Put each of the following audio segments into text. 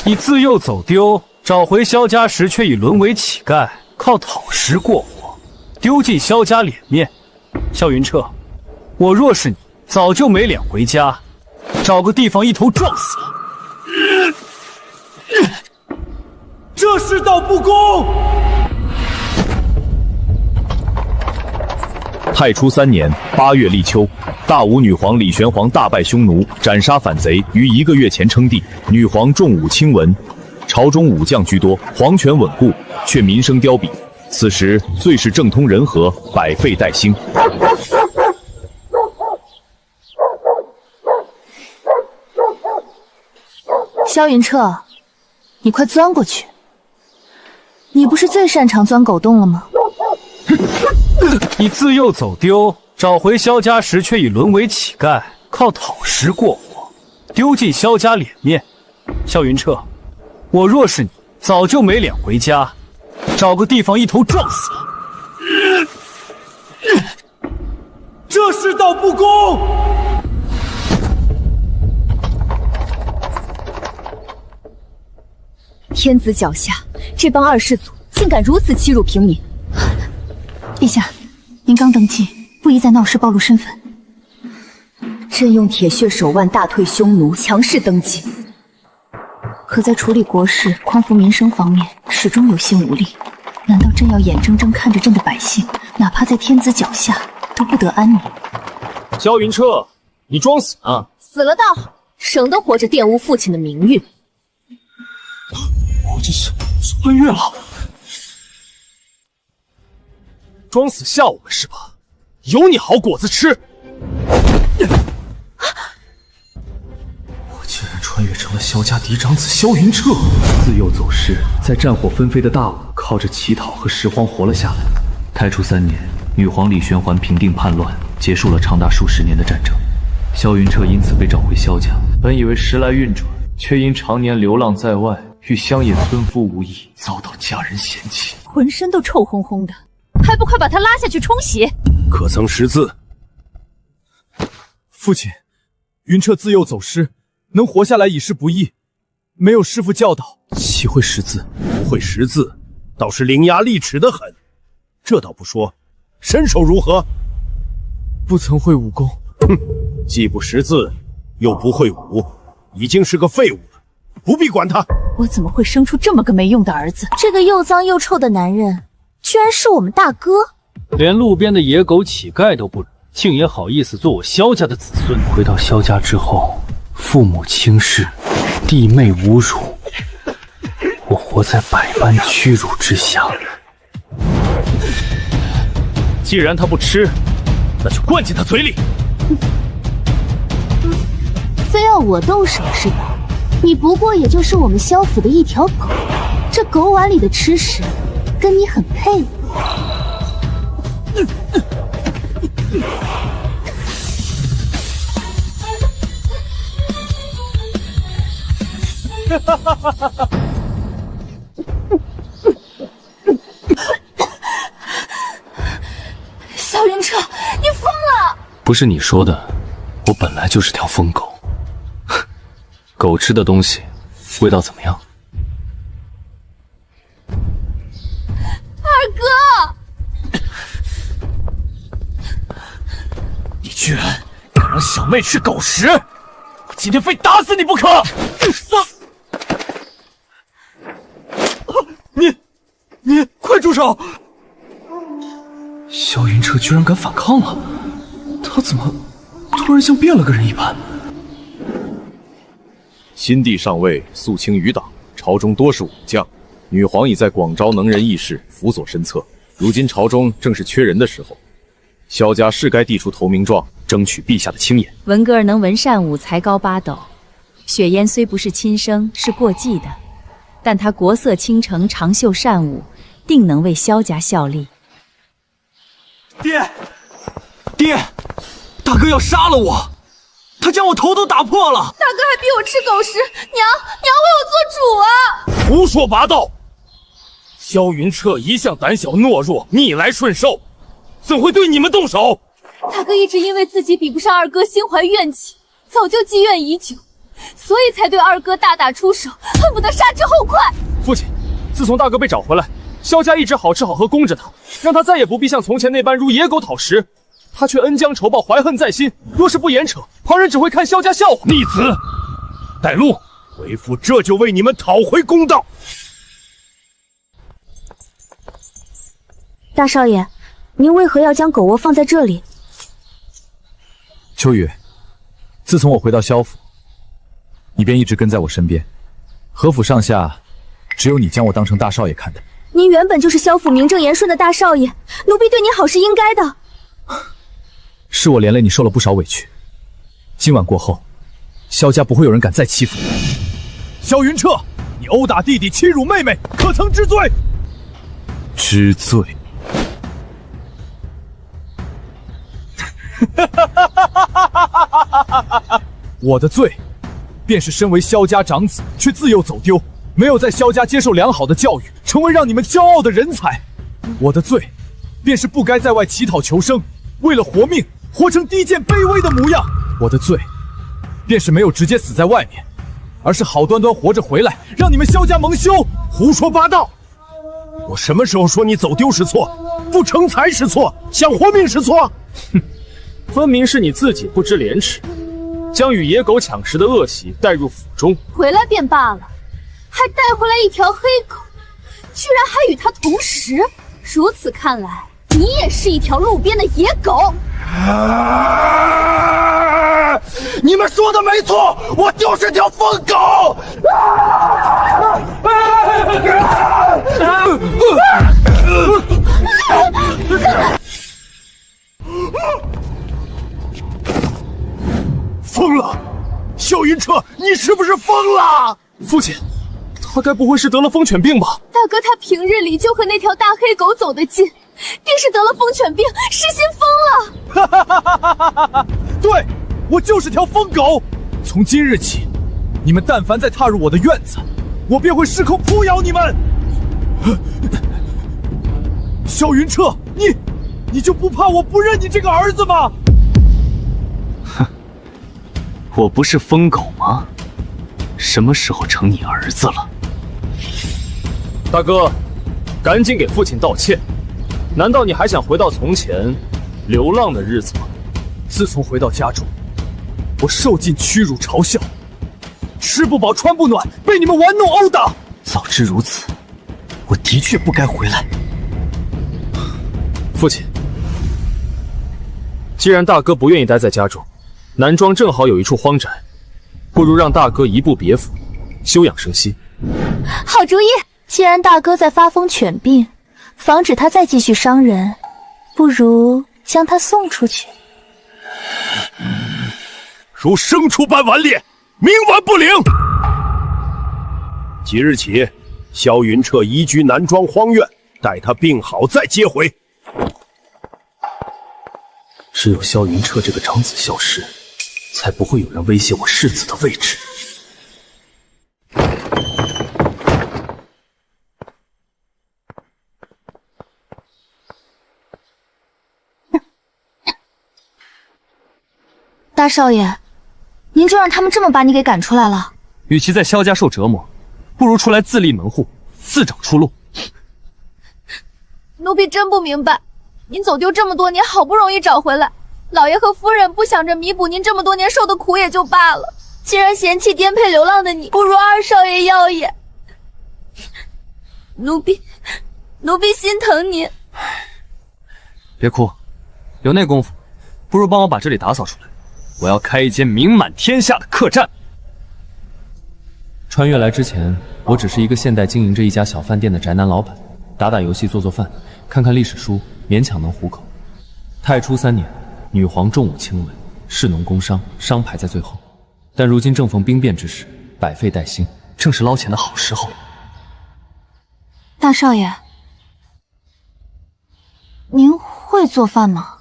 你自幼走丢，找回萧家时却已沦为乞丐，靠讨食过活，丢尽萧家脸面。萧云彻，我若是你，早就没脸回家，找个地方一头撞死了。这世道不公！太初3年8月立秋，大武女皇李玄皇大败匈奴，斩杀反贼，于1个月前称帝。女皇重武轻文，朝中武将居多，皇权稳固，却民生凋敝。此时最是政通人和，百废待兴。萧云彻，你快钻过去！你不是最擅长钻狗洞了吗？你自幼走丢，找回萧家时却已沦为乞丐，靠讨食过活，丢尽萧家脸面。萧云彻，我若是你，早就没脸回家，找个地方一头撞死了。这世道不公！天子脚下，这帮二世祖竟敢如此欺辱平民！陛下，您刚登基，不宜在闹市暴露身份。朕用铁血手腕大退匈奴，强势登基，可在处理国事、匡扶民生方面始终有心无力。难道朕要眼睁睁看着朕的百姓，哪怕在天子脚下都不得安宁？萧云彻，你装死呢？死了倒好，省得活着玷污父亲的名誉。我这是穿越了，装死吓我们是吧？有你好果子吃！我竟然穿越成了萧家嫡长子萧云彻，自幼走失，在战火纷飞的大武，靠着乞讨和拾荒活了下来。太初3年，女皇李玄环平定叛乱，结束了长达数十年的战争。萧云彻因此被找回萧家，本以为时来运转，却因常年流浪在外，与乡野村夫无异，遭到家人嫌弃，浑身都臭烘烘的，还不快把他拉下去冲洗！可曾识字？父亲，云彻自幼走失，能活下来已是不易，没有师父教导，岂会识字？不会识字，倒是伶牙俐齿的很。这倒不说，身手如何？不曾会武功。哼，既不识字，又不会武，已经是个废物了，不必管他。我怎么会生出这么个没用的儿子？这个又脏又臭的男人，居然是我们大哥！连路边的野狗乞丐都不如，竟也好意思做我萧家的子孙。回到萧家之后，父母轻视，弟妹侮辱，我活在百般屈辱之下。既然他不吃，那就灌进他嘴里。非要我动手是吧？你不过也就是我们萧府的一条狗，这狗碗里的吃食，跟你很配。萧云彻，你疯了！不是你说的，我本来就是条疯狗。狗吃的东西，味道怎么样？二哥，你居然敢让小妹吃狗食！我今天非打死你不可！你快住手！萧云彻居然敢反抗了，他怎么突然像变了个人一般？新帝上位，肃清余党，朝中多是武将，女皇已在广招能人异士，辅佐身侧。如今朝中正是缺人的时候，萧家是该递出投名状，争取陛下的青眼。文哥儿能文善武，才高八斗。雪烟虽不是亲生，是过继的，但他国色倾城，长袖善舞，定能为萧家效力。爹，大哥要杀了我，他将我头都打破了。大哥还逼我吃狗食，娘为我做主啊！胡说八道！萧云彻一向胆小懦弱，逆来顺受，怎会对你们动手？大哥一直因为自己比不上二哥，心怀怨气，早就积怨已久。所以才对二哥大打出手，恨不得杀之后快。父亲，自从大哥被找回来，萧家一直好吃好喝供着他，让他再也不必像从前那般如野狗讨食。他却恩将仇报，怀恨在心。若是不严惩，旁人只会看萧家笑话。逆子，带路，为父这就为你们讨回公道。大少爷，您为何要将狗窝放在这里？秋雨，自从我回到萧府，你便一直跟在我身边。何府上下，只有你将我当成大少爷看待。您原本就是萧府名正言顺的大少爷，奴婢对您好是应该的。是我连累你受了不少委屈。今晚过后，萧家不会有人敢再欺负你。萧云彻，你殴打弟弟，欺辱妹妹，可曾知罪？知罪。我的罪，便是身为萧家长子，却自幼走丢，没有在萧家接受良好的教育，成为让你们骄傲的人才。我的罪，便是不该在外乞讨求生，为了活命，活成低贱卑微的模样。我的罪，便是没有直接死在外面，而是好端端活着回来，让你们萧家蒙羞。胡说八道！我什么时候说你走丢是错，不成才是错，想活命是错？哼，分明是你自己不知廉耻，将与野狗抢食的恶习带入府中。回来便罢了，还带回来一条黑狗，居然还与它同食。如此看来，你也是一条路边的野狗。你们说的没错，我就是条疯狗！疯了！萧云彻，你是不是疯了？父亲，他该不会是得了疯犬病吧？大哥他平日里就和那条大黑狗走得近，定是得了疯犬病，失心疯了。对，我就是条疯狗。从今日起，你们但凡再踏入我的院子，我便会失控扑咬你们。萧云彻，你就不怕我不认你这个儿子吗？哼，我不是疯狗吗？什么时候成你儿子了？大哥，赶紧给父亲道歉。难道你还想回到从前流浪的日子吗？自从回到家中，我受尽屈辱嘲笑，吃不饱穿不暖，被你们玩弄殴打。早知如此，我的确不该回来。父亲，既然大哥不愿意待在家中，南庄正好有一处荒宅，不如让大哥移步别府，休养生息。好主意！既然大哥在发疯犬病，防止他再继续伤人，不如将他送出去。如牲畜般顽劣，冥顽不灵。即日起，萧云彻移居南庄荒院，待他病好再接回。只有萧云彻这个长子消失，才不会有人威胁我世子的位置。大少爷，您就让他们这么把你给赶出来了？与其在萧家受折磨，不如出来自立门户，自找出路。奴婢真不明白，您走丢这么多年，好不容易找回来，老爷和夫人不想着弥补您这么多年受的苦也就罢了，既然嫌弃颠沛流浪的你，不如二少爷要也。奴婢心疼您。别哭，有那功夫，不如帮我把这里打扫出来。我要开一间名满天下的客栈。穿越来之前，我只是一个现代经营着一家小饭店的宅男老板，打打游戏，做做饭，看看历史书，勉强能糊口。太初3年，女皇重武轻文，士农工商，商排在最后。但如今正逢兵变之时，百废待兴，正是捞钱的好时候。大少爷，您会做饭吗？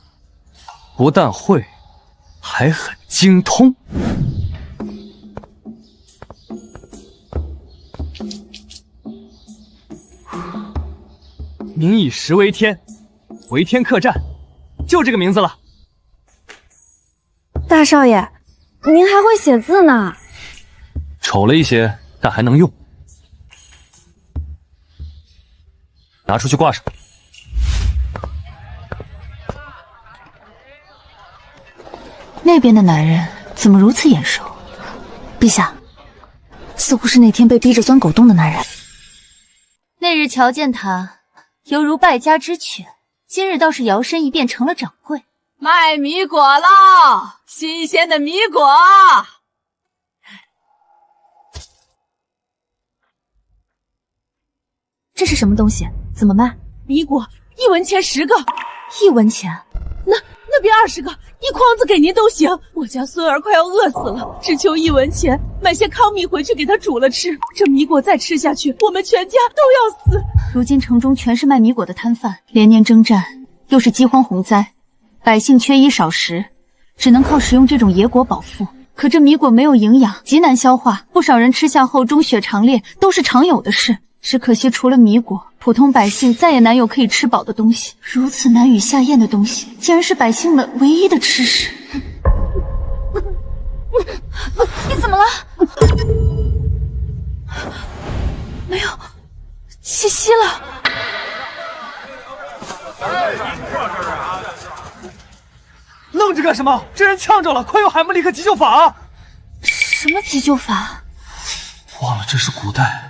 不但会，还很精通。民以食为天，为天客栈，就这个名字了。大少爷，您还会写字呢？丑了一些，但还能用。拿出去挂上。那边的男人怎么如此眼熟？陛下，似乎是那天被逼着钻狗洞的男人。那日瞧见他，犹如败家之犬，今日倒是摇身一变成了掌柜。卖米果了，新鲜的米果。这是什么东西？怎么卖？米果1文钱10个，1文钱。那边20个，一筐子给您都行。我家孙儿快要饿死了，只求1文钱，买些糠米回去给他煮了吃。这米果再吃下去，我们全家都要死。如今城中全是卖米果的摊贩，连年征战，又是饥荒洪灾，百姓缺衣少食，只能靠食用这种野果饱腹。可这米果没有营养，极难消化，不少人吃下后中血肠裂，都是常有的事。只可惜除了米果，普通百姓再也难有可以吃饱的东西。如此难以下咽的东西，竟然是百姓们唯一的吃食。你怎么了？没有，气息了。愣着干什么？这人呛着了，快用海姆立克急救法！什么急救法？忘了这是古代。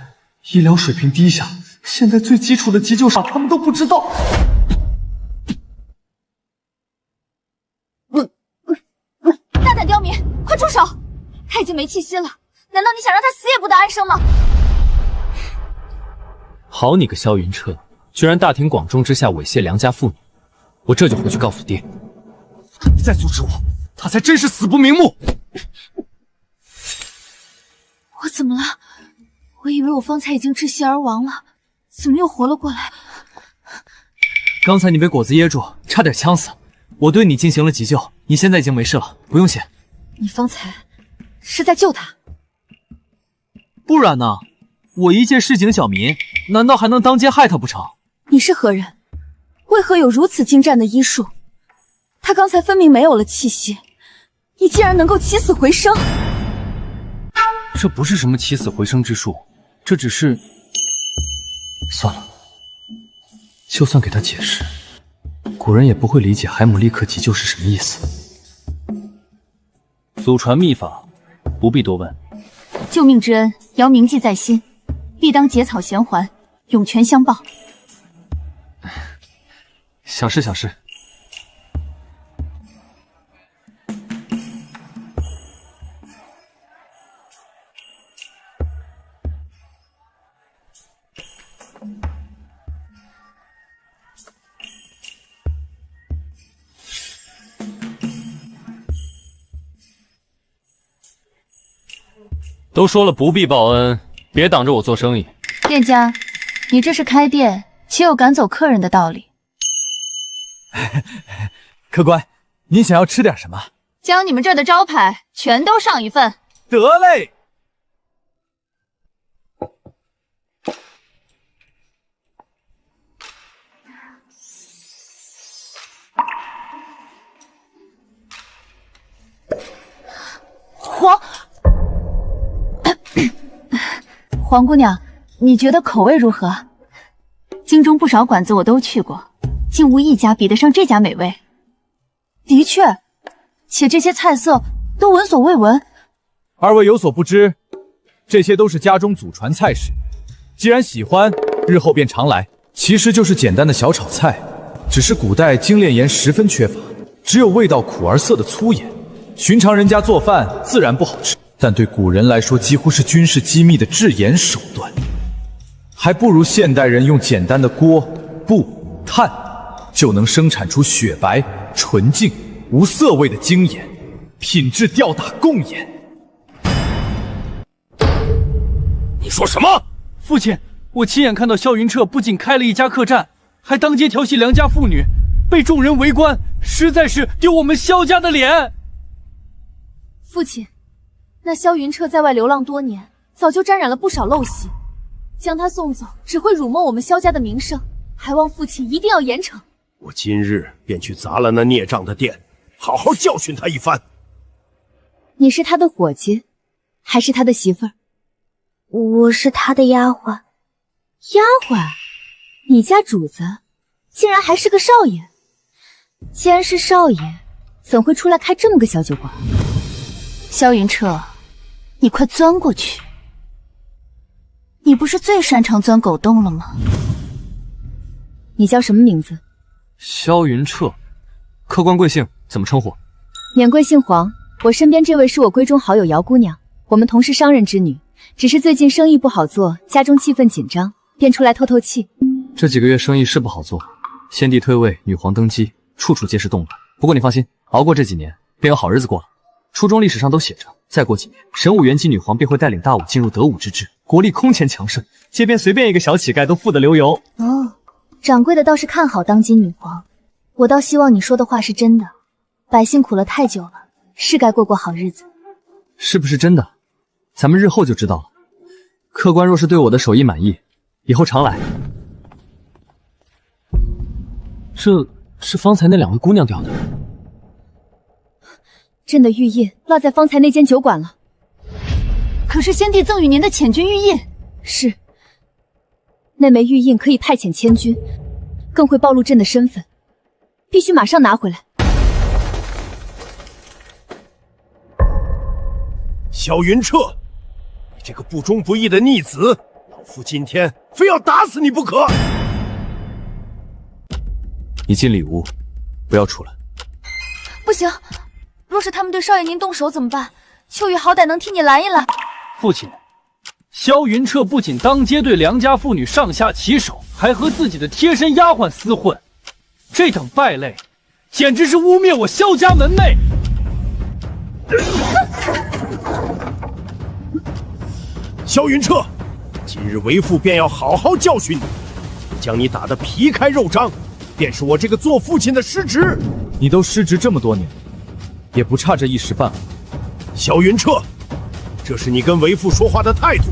医疗水平低下，现在最基础的急救法他们都不知道。大胆刁民，快住手！他已经没气息了，难道你想让他死也不得安生吗？好你个萧云彻，居然大庭广众之下猥亵良家妇女！我这就回去告诉爹。你再阻止我，他才真是死不瞑目！我怎么了？我以为我方才已经窒息而亡了，怎么又活了过来？刚才你被果子噎住，差点呛死。我对你进行了急救，你现在已经没事了，不用谢。你方才是在救他？不然呢？我一介市井小民，难道还能当街害他不成？你是何人？为何有如此精湛的医术？他刚才分明没有了气息，你竟然能够起死回生？这不是什么起死回生之术，这只是……算了，就算给他解释，古人也不会理解海姆立克急救是什么意思。祖传秘法，不必多问。救命之恩，姚铭记在心，必当结草衔环，涌泉相报。小事小事。都说了不必报恩，别挡着我做生意。店家，你这是开店，岂有赶走客人的道理？客官，您想要吃点什么？将你们这儿的招牌全都上一份。得嘞。黄姑娘，你觉得口味如何？京中不少馆子我都去过，竟无一家比得上这家美味。的确，且这些菜色都闻所未闻。二位有所不知，这些都是家中祖传菜式。既然喜欢，日后便常来。其实就是简单的小炒菜，只是古代精炼盐十分缺乏，只有味道苦而涩的粗盐。寻常人家做饭自然不好吃，但对古人来说几乎是军事机密的制盐手段，还不如现代人用简单的锅、布、炭就能生产出雪白、纯净、无涩味的精盐，品质吊打贡盐。你说什么？父亲，我亲眼看到萧云彻不仅开了一家客栈，还当街调戏良家妇女，被众人围观，实在是丢我们萧家的脸。父亲，那萧云彻在外流浪多年，早就沾染了不少陋习，将他送走只会辱没我们萧家的名声，还望父亲一定要严惩。我今日便去砸了那孽障的店，好好教训他一番。你是他的伙计，还是他的媳妇儿？我是他的丫鬟。丫鬟？你家主子竟然还是个少爷？既然是少爷，怎会出来开这么个小酒馆？萧云彻，你快钻过去！你不是最擅长钻狗洞了吗？你叫什么名字？萧云彻，客官贵姓？怎么称呼？免贵姓黄。我身边这位是我闺中好友姚姑娘，我们同是商人之女，只是最近生意不好做，家中气氛紧张，便出来透透气。这几个月生意是不好做，先帝退位，女皇登基，处处皆是动乱。不过你放心，熬过这几年，便有好日子过了。初中历史上都写着，再过几年，神武元姬女皇便会带领大武进入德武之治，国力空前强盛，街边随便一个小乞丐都富得流油。哦，掌柜的倒是看好当今女皇，我倒希望你说的话是真的。百姓苦了太久了，是该过好日子。是不是真的？咱们日后就知道了。客官若是对我的手艺满意，以后常来。这是方才那2位姑娘掉的。朕的玉印落在方才那间酒馆了。可是先帝赠予您的遣军玉印。是。那枚玉印可以派遣千军，更会暴露朕的身份，必须马上拿回来。萧云彻，你这个不忠不义的逆子，老夫今天非要打死你不可！你进里屋，不要出来。不行，若是他们对少爷您动手怎么办？秋雨好歹能替你拦一拦。父亲，萧云彻不仅当街对良家妇女上下其手，还和自己的贴身丫鬟厮混，这等败类，简直是污蔑我萧家门楣！萧云彻，今日为父便要好好教训你，将你打得皮开肉绽，便是我这个做父亲的失职。你都失职这么多年，也不差这一时半会。萧云彻，这是你跟为父说话的态度，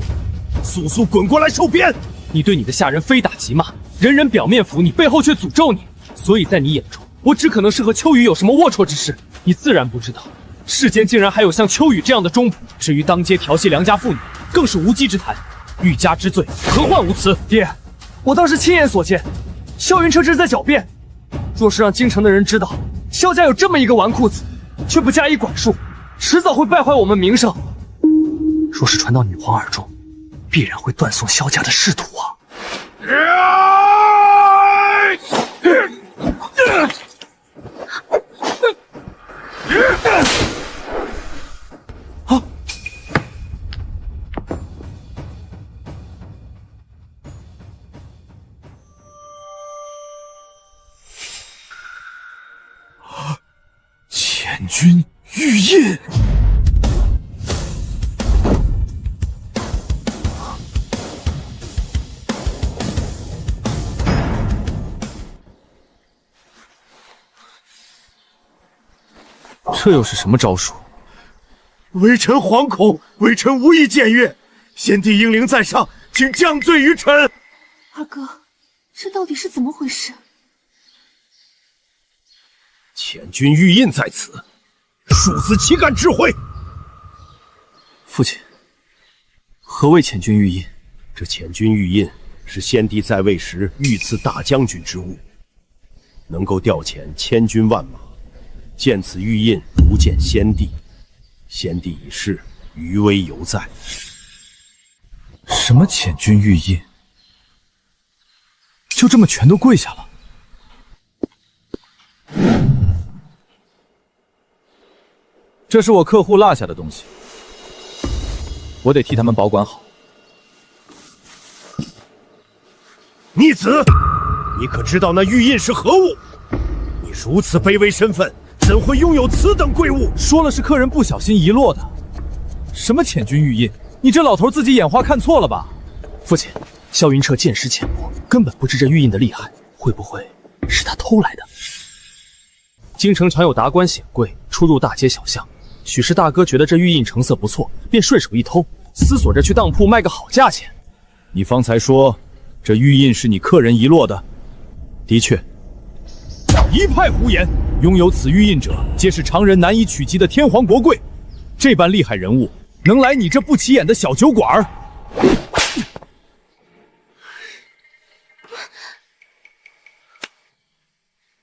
速速滚过来受鞭！你对你的下人非打即骂，人人表面服你，背后却诅咒你，所以在你眼中，我只可能是和秋雨有什么龌龊之事。你自然不知道，世间竟然还有像秋雨这样的忠仆。至于当街调戏良家妇女，更是无稽之谈，欲加之罪，何患无辞？爹，我当时亲眼所见，萧云彻这是在狡辩。若是让京城的人知道萧家有这么一个纨绔子，却不加以管束，迟早会败坏我们名声。若是传到女皇耳中，必然会断送萧家的仕途啊！遣军玉印。这又是什么招数？微臣惶恐，微臣无意僭越，先帝英灵在上，请降罪于臣。二哥，这到底是怎么回事？遣军玉印在此，庶子岂敢智慧？父亲，何谓遣军玉印？这遣军玉印是先帝在位时御赐大将军之物，能够调遣千军万马。见此玉印，如见先帝。先帝已逝，余威犹在。什么遣军玉印？就这么全都跪下了？这是我客户落下的东西，我得替他们保管好。逆子，你可知道那玉印是何物？你如此卑微身份，怎会拥有此等贵物？说了是客人不小心遗落的，什么遣军玉印？你这老头自己眼花看错了吧？父亲，萧云彻见识浅薄，根本不知这玉印的厉害，会不会是他偷来的？京城常有达官显贵出入大街小巷，许是大哥觉得这玉印成色不错，便顺手一偷，思索着去当铺卖个好价钱。你方才说这玉印是你客人遗落的，的确。一派胡言！拥有此玉印者，皆是常人难以企及的天皇国贵。这般厉害人物，能来你这不起眼的小酒馆？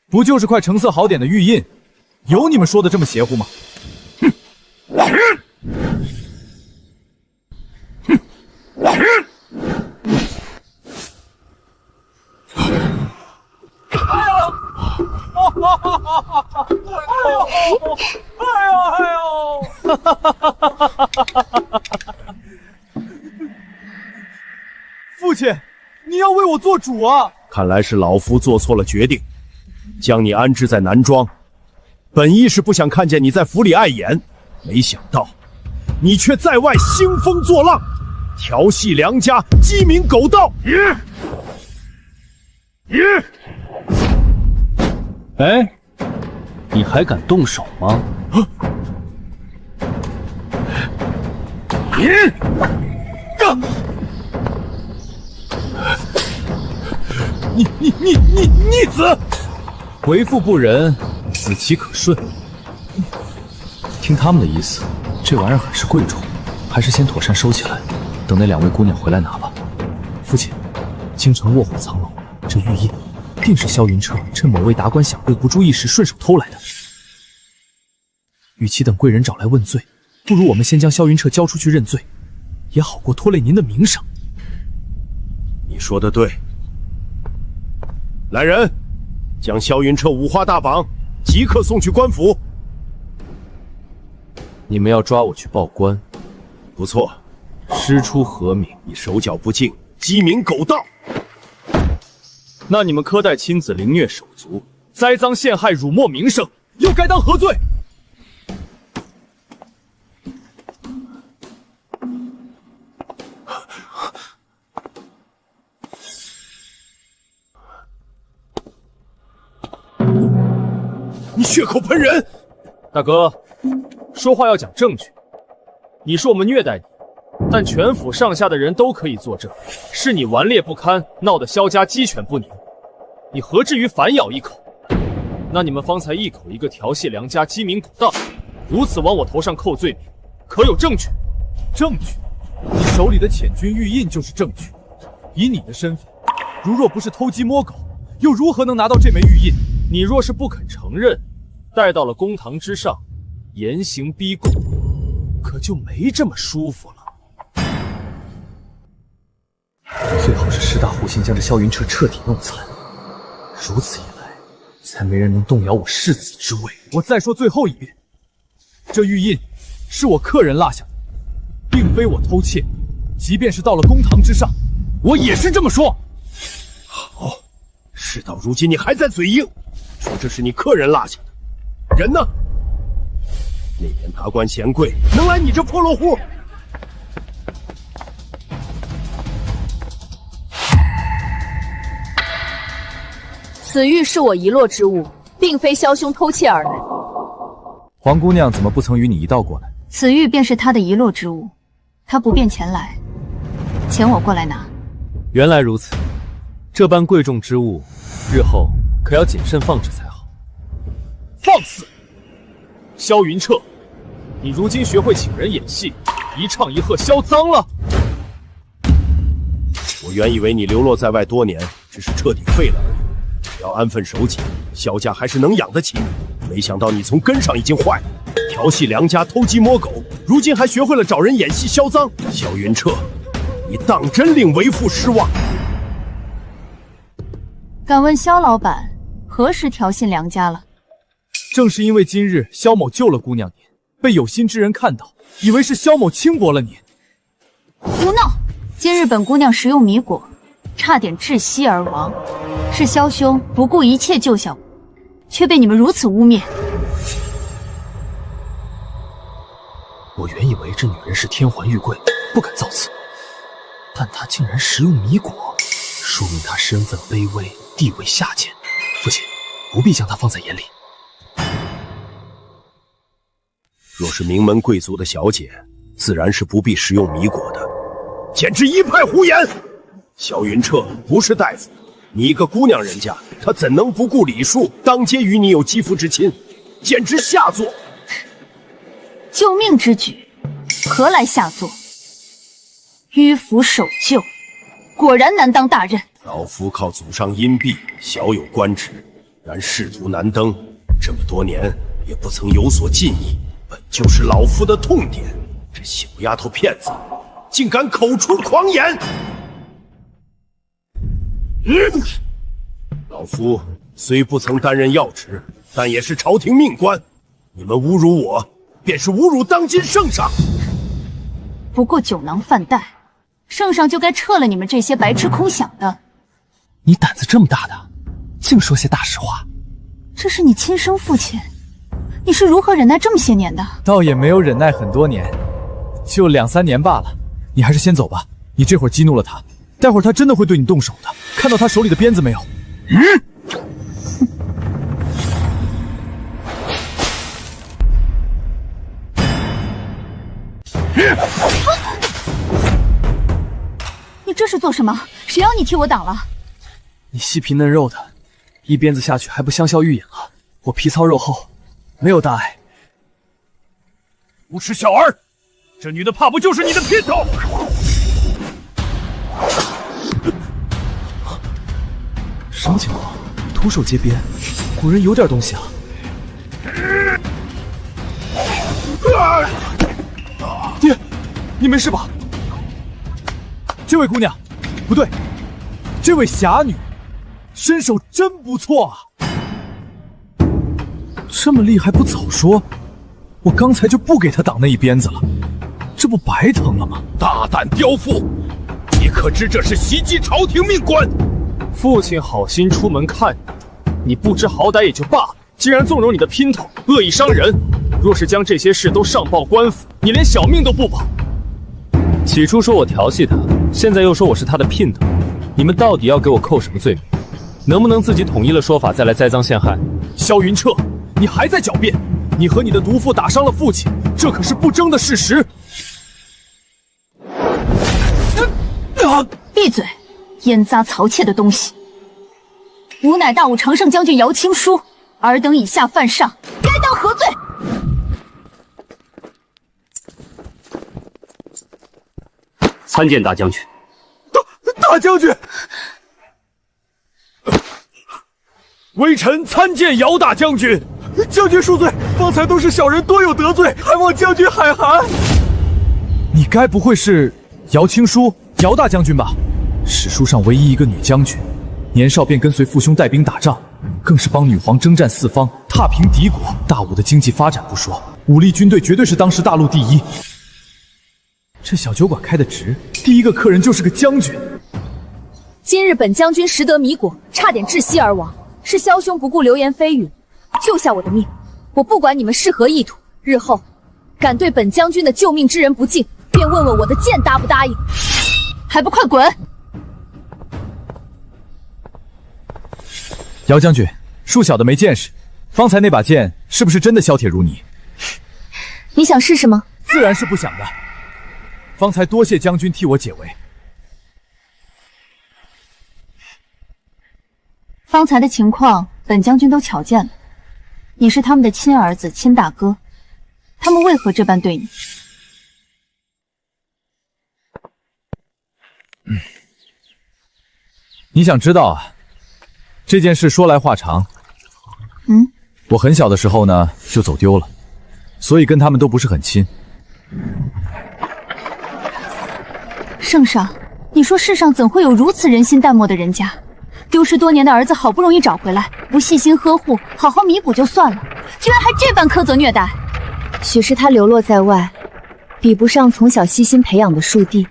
不就是块成色好点的玉印，有你们说的这么邪乎吗？哼！父亲，你要为我做主啊！看来是老夫做错了决定，将你安置在南庄。本意是不想看见你在府里碍眼，没想到你却在外兴风作浪，调戏良家，鸡鸣狗盗。哎，你还敢动手吗？你逆子！为父不仁，子岂可顺？听他们的意思，这玩意儿很是贵重，还是先妥善收起来，等那2位姑娘回来拿吧。父亲，京城卧虎藏龙，这玉印定是萧云彻趁某位达官享贵不注意时顺手偷来的。与其等贵人找来问罪，不如我们先将萧云彻交出去认罪，也好过拖累您的名声。你说的对。来人，将萧云彻五花大绑，即刻送去官府。你们要抓我去报官？不错，师出何名？你手脚不净，鸡鸣狗盗。那你们柯代亲子凌虐手足，栽赃陷害，辱没名声，又该当何罪？你血口喷人！大哥，说话要讲证据。你说我们虐待你，但全府上下的人都可以作证，是你顽劣不堪，闹得萧家鸡犬不宁。你何至于反咬一口？那你们方才一口一个调戏良家、鸡鸣狗盗，如此往我头上扣罪名，可有证据？证据？你手里的遣军玉印就是证据。以你的身份，如若不是偷鸡摸狗，又如何能拿到这枚玉印？你若是不肯承认，带到了公堂之上，严刑逼供，可就没这么舒服了。最好是师大狐心将这萧云彻彻底弄残，如此一来，才没人能动摇我世子之位。我再说最后一遍，这玉印是我客人落下的，并非我偷窃。即便是到了公堂之上，我也是这么说。好，事到如今你还在嘴硬，说这是你客人落下的。人呢？那边达官显贵能来你这破落户？此玉是我遗落之物，并非萧兄偷窃而来。黄姑娘怎么不曾与你一道过来？此玉便是他的遗落之物，他不便前来，请我过来拿。原来如此，这般贵重之物，日后可要谨慎放置才好。放肆！萧云彻，你如今学会请人演戏，一唱一和销赃了。我原以为你流落在外多年，只是彻底废了而已，只要安分守己，萧家还是能养得起。没想到你从根上已经坏了，调戏良家，偷鸡摸狗，如今还学会了找人演戏销赃。萧云彻，你当真令为父失望？敢问萧老板，何时调戏良家了？正是因为今日萧某救了姑娘您，被有心之人看到，以为是萧某轻薄了您。胡闹！今日本姑娘食用迷果，差点窒息而亡，是萧兄不顾一切救下我，却被你们如此污蔑。我原以为这女人是天环玉贵，不敢造次，但她竟然食用迷果，说明她身份卑微，地位下贱。父亲不必将她放在眼里。若是名门贵族的小姐，自然是不必食用迷果的，简直一派胡言！萧云彻不是大夫，你一个姑娘人家，他怎能不顾礼数，当街与你有肌肤之亲？简直下作！救命之举，何来下作？迂腐守旧，果然难当大任。老夫靠祖上荫庇，小有官职，然仕途难登，这么多年也不曾有所进益，本就是老夫的痛点。这小丫头片子，竟敢口出狂言！老夫虽不曾担任要职，但也是朝廷命官。你们侮辱我，便是侮辱当今圣上。不过酒囊饭袋，圣上就该撤了你们这些白痴空想的。你胆子这么大的，净说些大实话。这是你亲生父亲，你是如何忍耐这么些年的？倒也没有忍耐很多年，就2、3年罢了。你还是先走吧，你这会儿激怒了他，待会儿他真的会对你动手的。看到他手里的鞭子没有？你这是做什么？谁让你替我挡了？你细皮嫩肉的，一鞭子下去还不香消玉殒了？我皮糙肉厚，没有大碍。无耻小儿，这女的怕不就是你的姘头？什么情况？徒手接鞭，果然有点东西啊！爹，你没事吧？这位姑娘，不对，这位侠女，身手真不错啊！这么厉害不早说，我刚才就不给她挡那一鞭子了，这不白疼了吗？大胆刁妇，你可知这是袭击朝廷命官？父亲好心出门看你，你不知好歹也就罢了，竟然纵容你的姘头，恶意伤人。若是将这些事都上报官府，你连小命都不保。起初说我调戏他，现在又说我是他的姘头，你们到底要给我扣什么罪名？能不能自己统一了说法，再来栽赃陷害？萧云彻，你还在狡辩！你和你的毒妇打伤了父亲，这可是不争的事实。闭嘴！烟杂曹妾的东西！吾乃大武常胜将军姚青书，尔等以下犯上，该当何罪？参见大将军。大将军，微臣参见姚大将军。将军恕罪，方才都是小人多有得罪，还望将军海涵。你该不会是姚青书姚大将军吧？史书上唯一一个女将军，年少便跟随父兄带兵打仗，更是帮女皇征战四方，踏平敌国。大武的经济发展不说，武力军队绝对是当时大陆第一。这小酒馆开得值，第一个客人就是个将军。今日本将军识得迷果，差点窒息而亡，是枭兄不顾流言蜚语，救下我的命。我不管你们是何意图，日后敢对本将军的救命之人不敬，便问问我的剑答不答应，还不快滚！姚将军，恕小的没见识，方才那把剑是不是真的削铁如泥？你想试试吗？自然是不想的。方才多谢将军替我解围。方才的情况，本将军都瞧见了。你是他们的亲儿子、亲大哥，他们为何这般对你？你想知道啊？这件事说来话长。我很小的时候呢就走丢了，所以跟他们都不是很亲。圣上，你说世上怎会有如此人心淡漠的人家？丢失多年的儿子好不容易找回来，不细心呵护，好好弥补就算了，居然还这般苛责虐待。许是他流落在外，比不上从小悉心培养的树弟。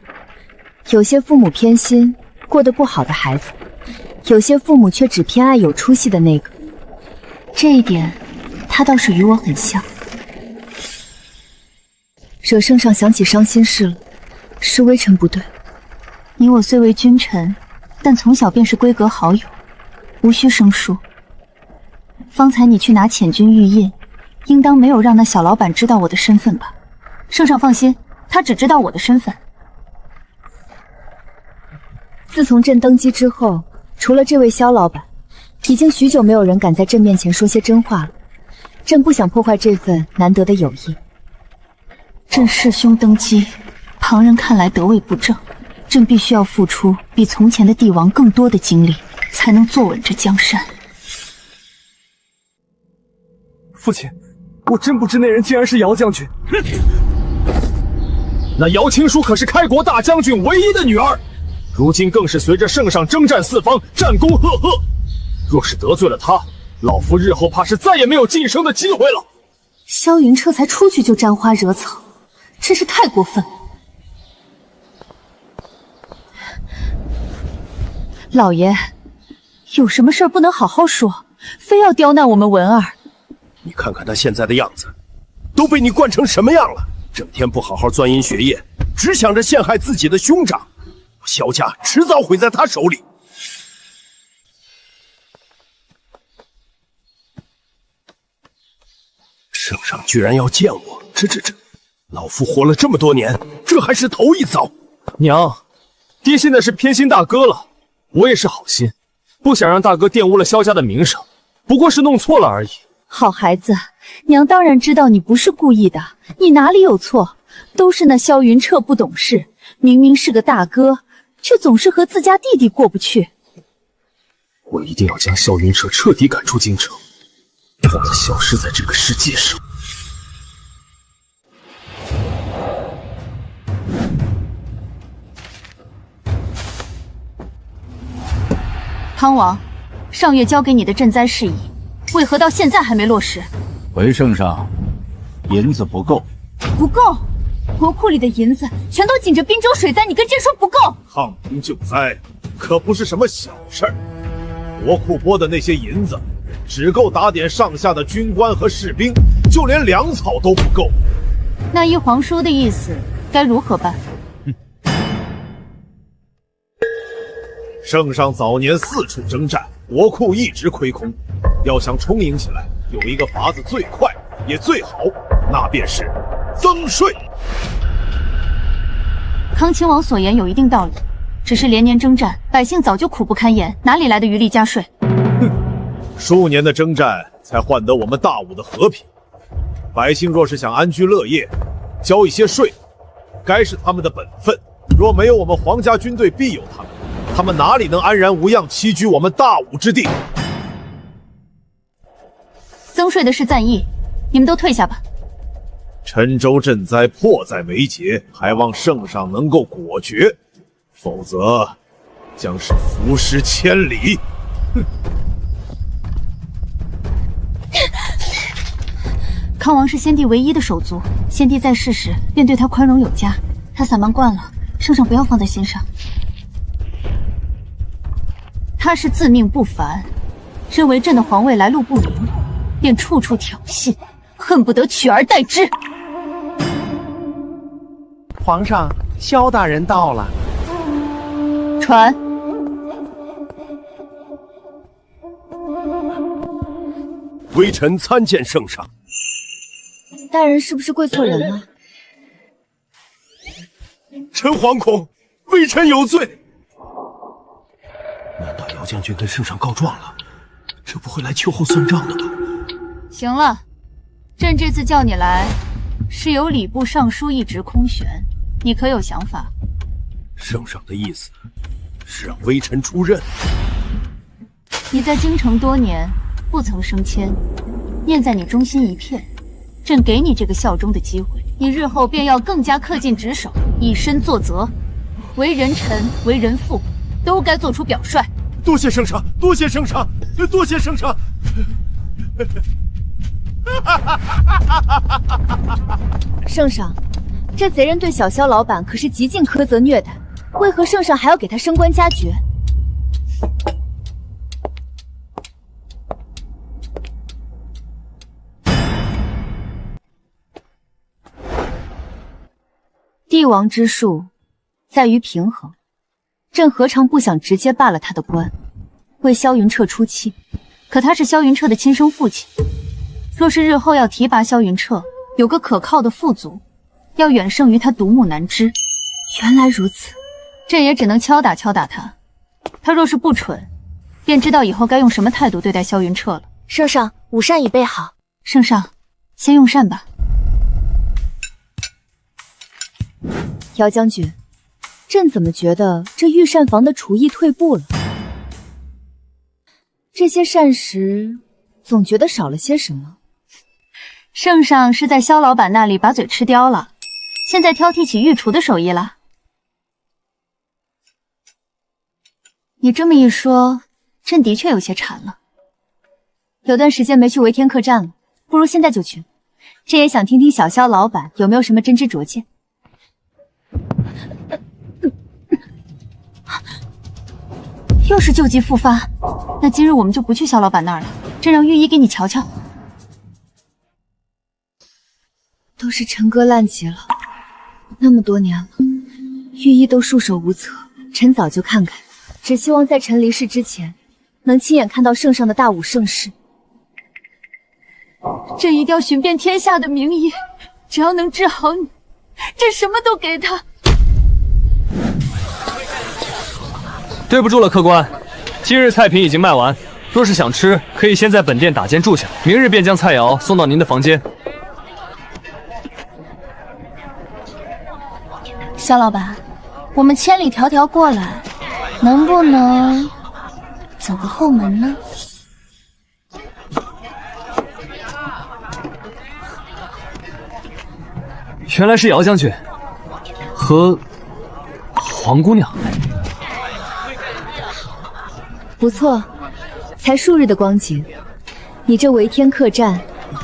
有些父母偏心过得不好的孩子，有些父母却只偏爱有出息的那个。这一点，他倒是与我很像。惹圣上想起伤心事了，是微臣不对。你我虽为君臣，但从小便是闺阁好友，无需生疏。方才你去拿遣军玉印，应当没有让那小老板知道我的身份吧？圣上放心，他只知道我的身份。自从朕登基之后，除了这位萧老板，已经许久没有人敢在朕面前说些真话了。朕不想破坏这份难得的友谊。朕弑兄登基，旁人看来得位不正，朕必须要付出比从前的帝王更多的精力，才能坐稳这江山。父亲，我真不知那人竟然是姚将军。那姚青书可是开国大将军唯一的女儿，如今更是随着圣上征战四方，战功赫赫。若是得罪了她，老夫日后怕是再也没有晋升的机会了。萧云彻才出去就沾花惹草，真是太过分了。老爷，有什么事儿不能好好说，非要刁难我们文儿？你看看他现在的样子，都被你惯成什么样了？整天不好好钻研学业，只想着陷害自己的兄长，萧家迟早毁在他手里。圣上居然要见我，这，老夫活了这么多年，这还是头一遭。娘，爹现在是偏心大哥了，我也是好心，不想让大哥玷污了萧家的名声，不过是弄错了而已。好孩子，娘当然知道你不是故意的，你哪里有错？都是那萧云彻不懂事，明明是个大哥，却总是和自家弟弟过不去。我一定要将萧云彻彻底赶出京城，让他消失在这个世界上。康王，上月交给你的赈灾事宜，为何到现在还没落实？回圣上，银子不够。不够？国库里的银子全都紧着滨州水灾，你跟朕说不够？抗洪救灾可不是什么小事儿，国库拨的那些银子，只够打点上下的军官和士兵，就连粮草都不够。那依皇叔的意思，该如何办？圣上早年4处征战，国库一直亏空，要想充盈起来，有一个法子最快也最好，那便是增税。康亲王所言有一定道理，只是连年征战，百姓早就苦不堪言，哪里来的余力加税？数年的征战才换得我们大武的和平，百姓若是想安居乐业，交一些税，该是他们的本分。若没有我们皇家军队庇佑他们，他们哪里能安然无恙栖居我们大武之地？增税的是赞意，你们都退下吧。郴州赈灾迫在眉睫，还望圣上能够果决，否则将是浮尸千里。康王是先帝唯一的手足，先帝在世时便对他宽容有加，他散漫惯了，圣上不要放在心上。他是自命不凡，认为朕的皇位来路不明，便处处挑衅，恨不得取而代之。皇上，萧大人到了。传。微臣参见圣上。大人是不是跪错人了？臣惶恐，微臣有罪。难道姚将军跟圣上告状了？这不会来秋后算账的吧？行了，朕这次叫你来，是有礼部尚书一职空悬，你可有想法？圣上的意思是让微臣出任。你在京城多年，不曾升迁，念在你忠心一片，朕给你这个效忠的机会，你日后便要更加恪尽职守，以身作则，为人臣，为人父，都该做出表率。多谢圣上，多谢圣上，多谢圣上。圣上，这贼人对小萧老板可是极尽苛责虐待，为何圣上还要给他升官加爵？帝王之术在于平衡，朕何尝不想直接罢了他的官，为萧云彻出气？可他是萧云彻的亲生父亲，若是日后要提拔萧云彻，有个可靠的父祖，要远胜于他独木难支。原来如此，朕也只能敲打敲打他。他若是不蠢，便知道以后该用什么态度对待萧云彻了。圣上，午膳已备好。圣上，先用膳吧。姚将军，朕怎么觉得这御膳房的厨艺退步了？这些膳食总觉得少了些什么。圣上是在萧老板那里把嘴吃刁了，现在挑剔起御厨的手艺了。你这么一说，朕的确有些馋了。有段时间没去维天客栈了，不如现在就去。朕也想听听小萧老板有没有什么真知灼见。又是旧疾复发，那今日我们就不去萧老板那儿了，朕让御医给你瞧瞧。都是陈哥烂极了，那么多年了，御医都束手无策，臣早就看开，只希望在臣离世之前，能亲眼看到圣上的大武盛世。朕一定要寻遍天下的名医，只要能治好你，朕什么都给他。对不住了，客官，今日菜品已经卖完，若是想吃，可以先在本店打间住下，明日便将菜肴送到您的房间。萧老板，我们千里迢迢过来，能不能走个后门呢？原来是姚将军和黄姑娘。不错，才数日的光景，你这维天客栈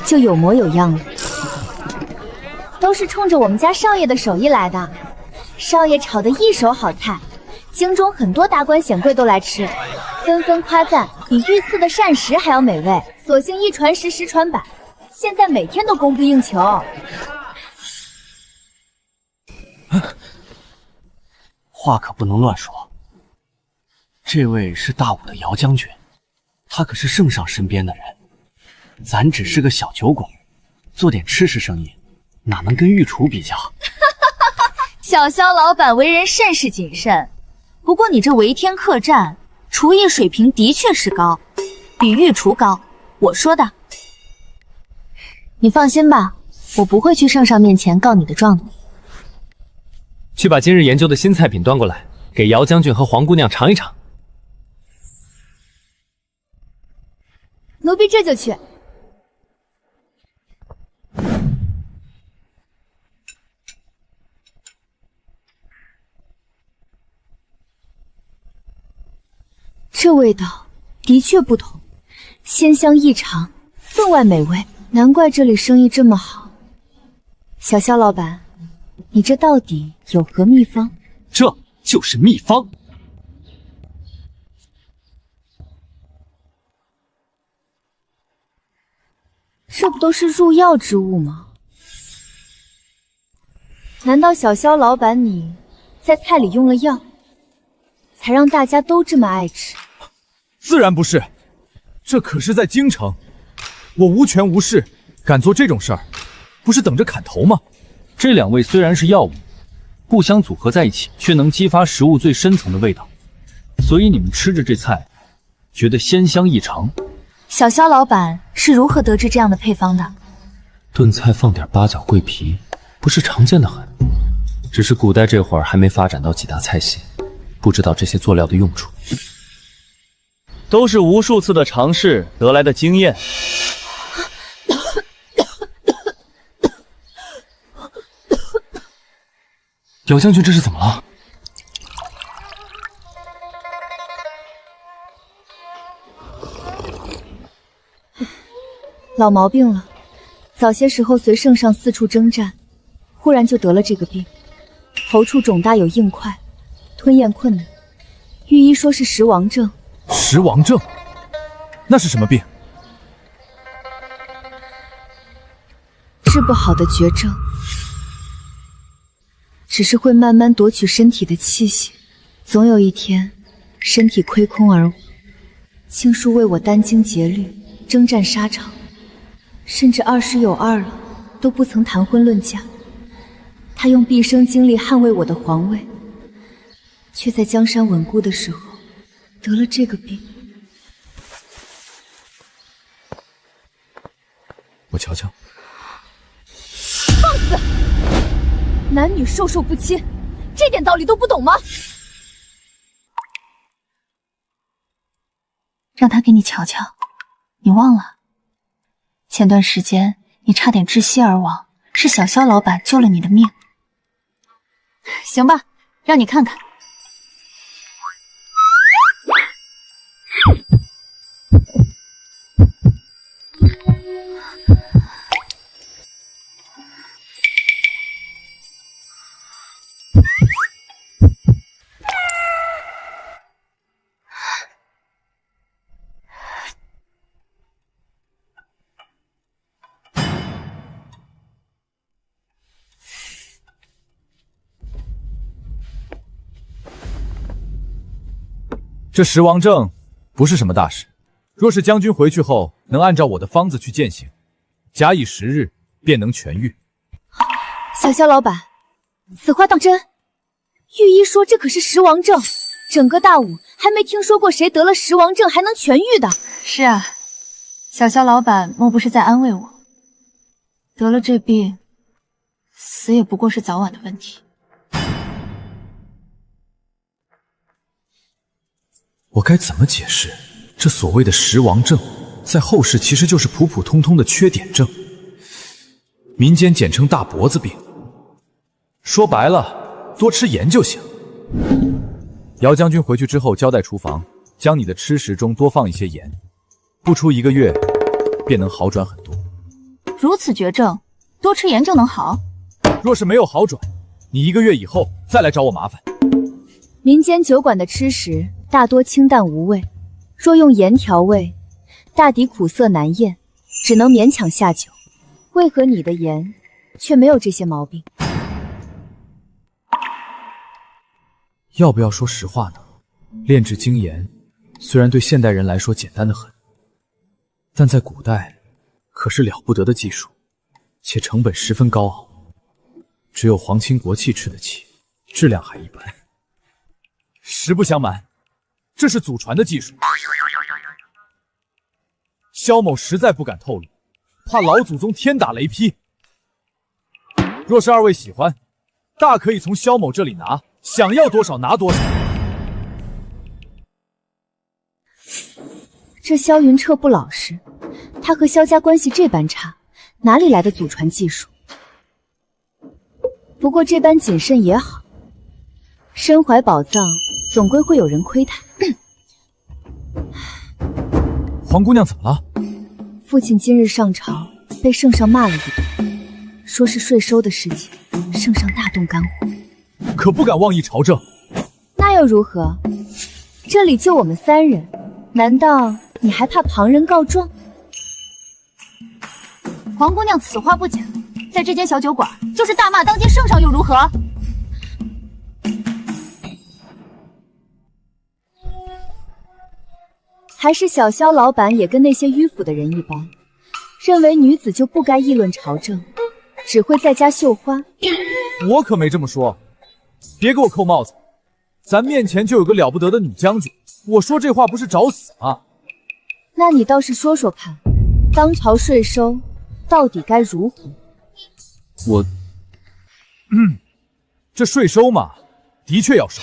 就有模有样了。都是冲着我们家少爷的手艺来的，少爷炒的一手好菜，京中很多达官显贵都来吃，纷纷夸赞比御赐的膳食还要美味。所幸一传十，十传百，现在每天都供不应求。话可不能乱说。这位是大武的姚将军，他可是圣上身边的人，咱只是个小酒馆，做点吃食生意，哪能跟御厨比较？小萧老板为人甚是谨慎，不过你这维天客栈厨艺水平的确是高，比御厨高，我说的。你放心吧，我不会去圣上面前告你的状的。去把今日研究的新菜品端过来，给姚将军和黄姑娘尝一尝。奴婢这就去。这味道的确不同，鲜香异常，分外美味，难怪这里生意这么好。小萧老板，你这到底有何秘方？这就是秘方。这不都是入药之物吗？难道小萧老板你在菜里用了药，才让大家都这么爱吃？自然不是，这可是在京城，我无权无势，敢做这种事儿，不是等着砍头吗？这两味虽然是药物，互相组合在一起，却能激发食物最深层的味道，所以你们吃着这菜，觉得鲜香异常。小萧老板是如何得知这样的配方的？炖菜放点八角、桂皮，不是常见的很。只是古代这会儿还没发展到几大菜系，不知道这些佐料的用处。都是无数次的尝试得来的经验。姚将军这是怎么了？老毛病了，早些时候随圣上四处征战，忽然就得了这个病，喉处肿大有硬块，吞咽困难。御医说是食王症。食王症？那是什么病？治不好的绝症，只是会慢慢夺取身体的气血，总有一天身体亏空而亡。青叔为我殚精竭虑，征战沙场，甚至20有2了，都不曾谈婚论嫁。他用毕生精力捍卫我的皇位，却在江山稳固的时候得了这个病。我瞧瞧。放肆！男女授受不亲，这点道理都不懂吗？让他给你瞧瞧，你忘了？前段时间你差点窒息而亡，是小肖老板救了你的命。行吧，让你看看。这食王证不是什么大事，若是将军回去后能按照我的方子去践行，假以10日便能痊愈。小肖老板，此话当真？御医说这可是食王证，整个大武还没听说过谁得了食王证还能痊愈的。是啊，小肖老板莫不是在安慰我？得了这病，死也不过是早晚的问题。我该怎么解释这所谓的食王证，在后世其实就是普普通通的缺碘症，民间简称大脖子病。说白了，多吃盐就行。姚将军回去之后交代厨房，将你的吃食中多放一些盐，不出1个月便能好转很多。如此绝症，多吃盐就能好？若是没有好转，你1个月以后再来找我麻烦。民间酒馆的吃食大多清淡无味，若用盐调味，大抵苦涩难咽，只能勉强下酒。为何你的盐却没有这些毛病？要不要说实话呢？炼制精盐虽然对现代人来说简单的很，但在古代可是了不得的技术，且成本十分高昂，只有皇亲国戚吃得起，质量还一般。实不相瞒，这是祖传的技术，萧某实在不敢透露，怕老祖宗天打雷劈。若是2位喜欢，大可以从萧某这里拿，想要多少拿多少。这萧云彻不老实，他和萧家关系这般差，哪里来的祖传技术？不过这般谨慎也好，身怀宝藏，总归会有人窥探。黄姑娘怎么了？父亲今日上朝，被圣上骂了一顿，说是税收的事情，圣上大动肝火，可不敢妄议朝政。那又如何？这里就我们3人，难道你还怕旁人告状？黄姑娘此话不假，在这间小酒馆，就是大骂当今圣上又如何？还是小萧老板也跟那些迂腐的人一般，认为女子就不该议论朝政，只会在家绣花？我可没这么说，别给我扣帽子。咱面前就有个了不得的女将军，我说这话不是找死吗？那你倒是说说看，当朝税收到底该如何？这税收嘛，的确要收。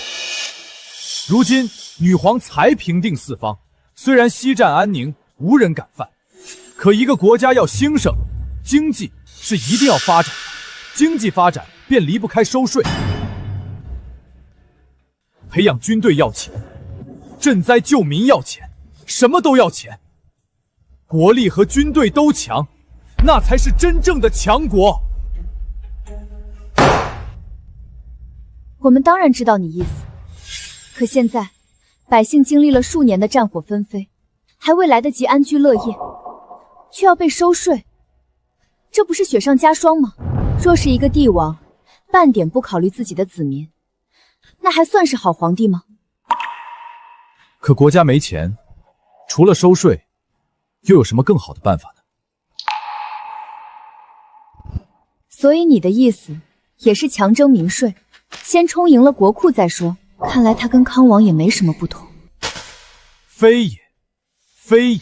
如今女皇才平定四方，虽然西占安宁，无人敢犯，可一个国家要兴盛，经济是一定要发展的，经济发展便离不开收税。培养军队要钱，赈灾救民要钱，什么都要钱。国力和军队都强，那才是真正的强国。我们当然知道你意思，可现在百姓经历了数年的战火纷飞，还未来得及安居乐业，却要被收税，这不是雪上加霜吗？若是一个帝王半点不考虑自己的子民，那还算是好皇帝吗？可国家没钱，除了收税，又有什么更好的办法呢？所以你的意思也是强征民税，先充盈了国库再说。看来他跟康王也没什么不同。非也，非也。